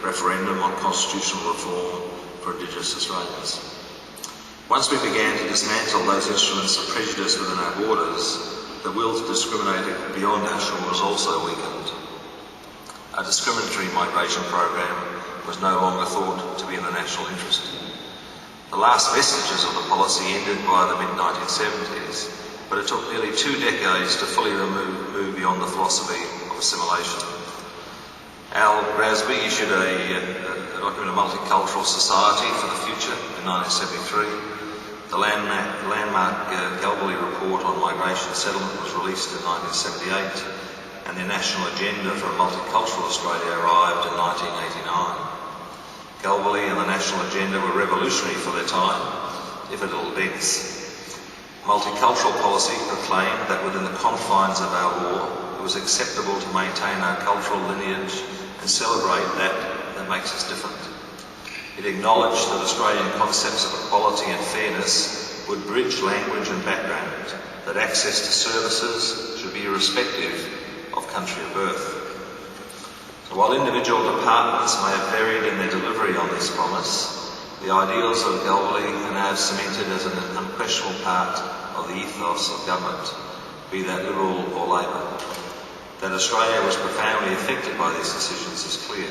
referendum on constitutional reform for Indigenous Australians. Once we began to dismantle those instruments of prejudice within our borders, the will to discriminate beyond our shores also weakened. A discriminatory migration program was no longer thought to be in the national interest. The last vestiges of the policy ended by the mid-1970s, but it took nearly 2 decades to fully move beyond the philosophy of assimilation. Al Rasby issued a document, A Multicultural Society for the Future, in 1973. The landmark Galbally Report on Migration Settlement was released in 1978, and the National Agenda for a Multicultural Australia arrived in 1989. Galbally and the National Agenda were revolutionary for their time, if a little dense. Multicultural policy proclaimed that within the confines of our law, it was acceptable to maintain our cultural lineage and celebrate that makes us different. It acknowledged that Australian concepts of equality and fairness would bridge language and background, that access to services should be irrespective of country of birth. So while individual departments may have varied in their delivery on this promise, the ideals of Galbally are now cemented as an unquestionable part of the ethos of government, be that Liberal or Labor. That Australia was profoundly affected by these decisions is clear.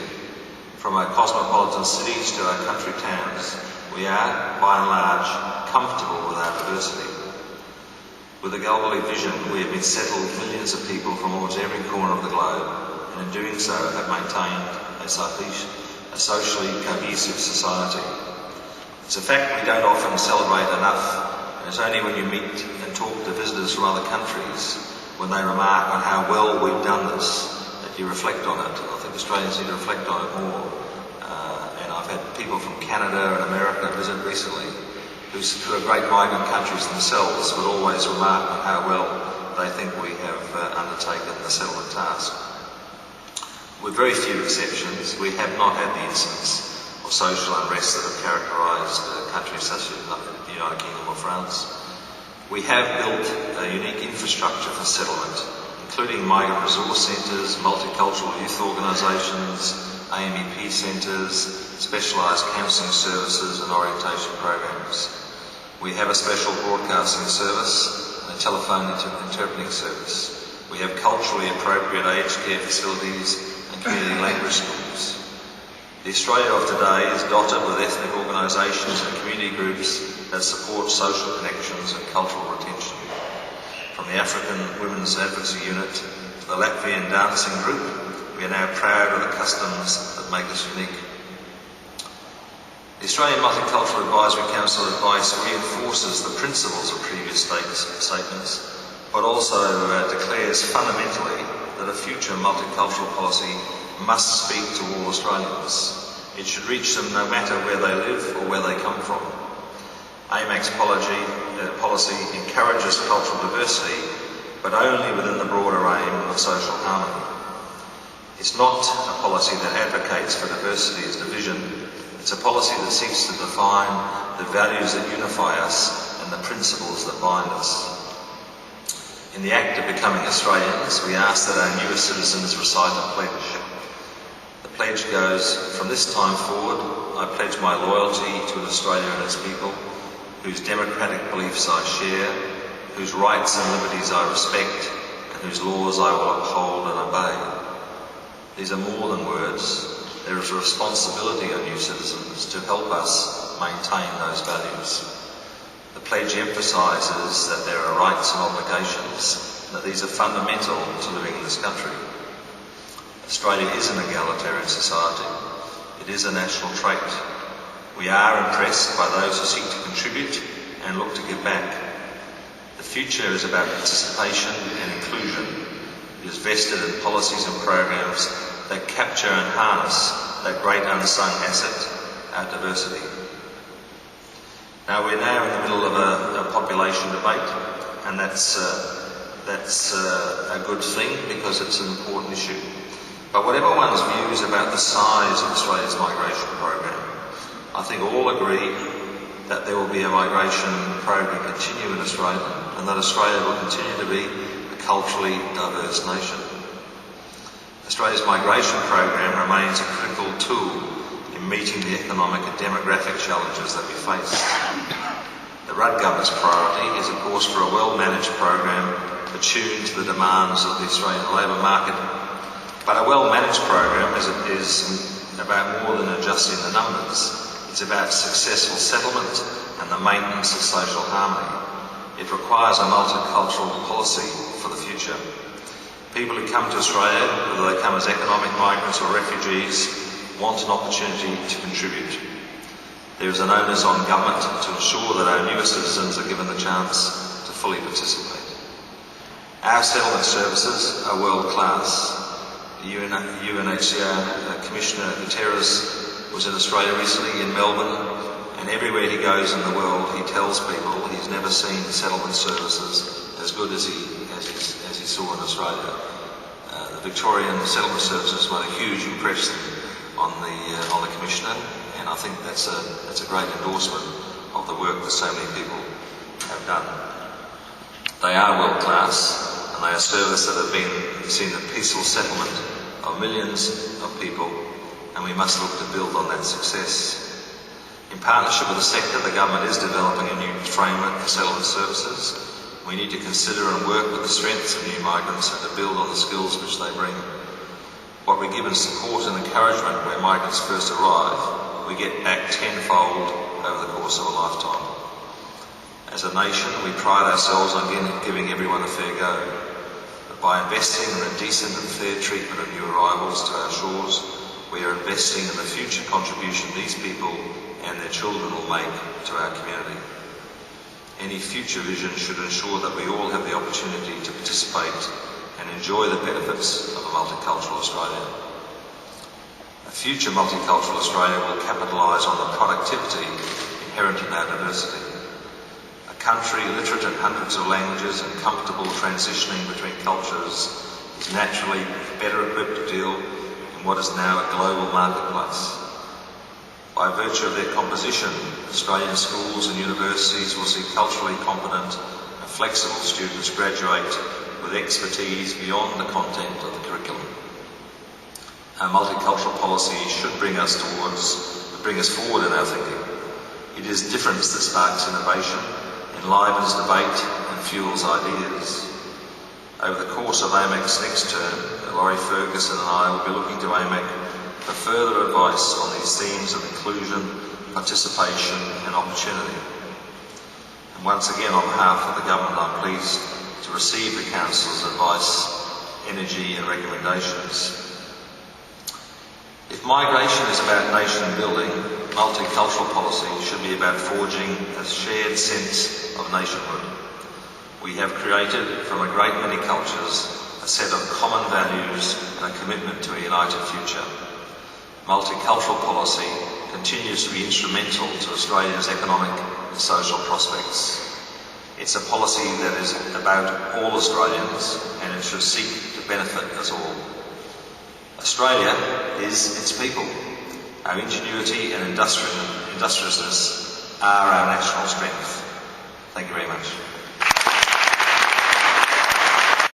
From our cosmopolitan cities to our country towns, we are, by and large, comfortable with our diversity. With the Galbally vision, we have been settled millions of people from almost every corner of the globe, and in doing so have maintained a socially cohesive society. It's a fact we don't often celebrate enough, and it's only when you meet and talk to visitors from other countries, when they remark on how well we've done this, that you reflect on it. I think Australians need to reflect on it more. And I've had people from Canada and America visit recently, who are great migrant countries themselves, but always remark on how well they think we have undertaken the settlement task. With very few exceptions, we have not had the incidents of social unrest that have characterised countries such as the United Kingdom or France. We have built a unique infrastructure for settlement, including migrant resource centres, multicultural youth organisations, AMEP centres, specialised counselling services and orientation programs. We have a special broadcasting service and a telephone interpreting service. We have culturally appropriate aged care facilities and community language schools. The Australia of today is dotted with ethnic organisations and community groups that support social connections and cultural retention. From the African Women's Advocacy Unit to the Latvian dancing group, we are now proud of the customs that make us unique. The Australian Multicultural Advisory Council advice reinforces the principles of previous statements, but also declares fundamentally that a future multicultural policy must speak to all Australians. It should reach them no matter where they live or where they come from. AMAC's policy encourages cultural diversity, but only within the broader aim of social harmony. It's not a policy that advocates for diversity as division. It's a policy that seeks to define the values that unify us and the principles that bind us. In the act of becoming Australians, we ask that our newest citizens recite a pledge. The pledge goes, "From this time forward, I pledge my loyalty to Australia and its people, whose democratic beliefs I share, whose rights and liberties I respect, and whose laws I will uphold and obey." These are more than words. There is a responsibility on new citizens to help us maintain those values. The pledge emphasises that there are rights and obligations, and that these are fundamental to living in this country. Australia is an egalitarian society. It is a national trait. We are impressed by those who seek to contribute and look to give back. The future is about participation and inclusion. It is vested in policies and programs that capture and harness that great unsung asset, our diversity. Now we're now in the middle of a population debate, and that's a good thing because it's an important issue. But whatever one's views about the size of Australia's migration program, I think all agree that there will be a migration program continue in Australia, and that Australia will continue to be a culturally diverse nation. Australia's migration program remains a critical tool in meeting the economic and demographic challenges that we face. The Rudd government's priority is, of course, for a well-managed program attuned to the demands of the Australian labour market. But a well-managed program is about more than adjusting the numbers. It's about successful settlement and the maintenance of social harmony. It requires a multicultural policy for the future. People who come to Australia, whether they come as economic migrants or refugees, want an opportunity to contribute. There is an onus on government to ensure that our newer citizens are given the chance to fully participate. Our settlement services are world class. The UNHCR Commissioner Guterres was in Australia recently, in Melbourne, and everywhere he goes in the world he tells people he's never seen settlement services as good as he saw in Australia. The Victorian settlement services made a huge impression on the Commissioner, and I think that's a great endorsement of the work that so many people have done. They are world class, and they are services that have seen the peaceful settlement of millions of people, and we must look to build on that success. In partnership with the sector, the government is developing a new framework for settlement services. We need to consider and work with the strengths of new migrants and to build on the skills which they bring. What we give in support and encouragement where migrants first arrive, we get back tenfold over the course of a lifetime. As a nation, we pride ourselves on giving everyone a fair go. But by investing in the decent and fair treatment of new arrivals to our shores, we are investing in the future contribution these people and their children will make to our community. Any future vision should ensure that we all have the opportunity to participate and enjoy the benefits of a multicultural Australia. A future multicultural Australia will capitalise on the productivity inherent in our diversity. A country literate in hundreds of languages and comfortable transitioning between cultures is naturally better equipped to deal in what is now a global marketplace. By virtue of their composition, Australian schools and universities will see culturally competent and flexible students graduate with expertise beyond the content of the curriculum. Our multicultural policy should bring us forward in our thinking. It is difference that sparks innovation, enlivens debate and fuels ideas. Over the course of AMEC's next term, Laurie Ferguson and I will be looking to AMEC for further advice on these themes of inclusion, participation and opportunity. And once again, on behalf of the Government, I'm pleased to receive the Council's advice, energy and recommendations. If migration is about nation building, multicultural policy should be about forging a shared sense of nationhood. We have created, from a great many cultures, a set of common values and a commitment to a united future. Multicultural policy continues to be instrumental to Australia's economic and social prospects. It's a policy that is about all Australians and it should seek to benefit us all. Australia is its people. Our ingenuity and industriousness are our national strength. Thank you very much.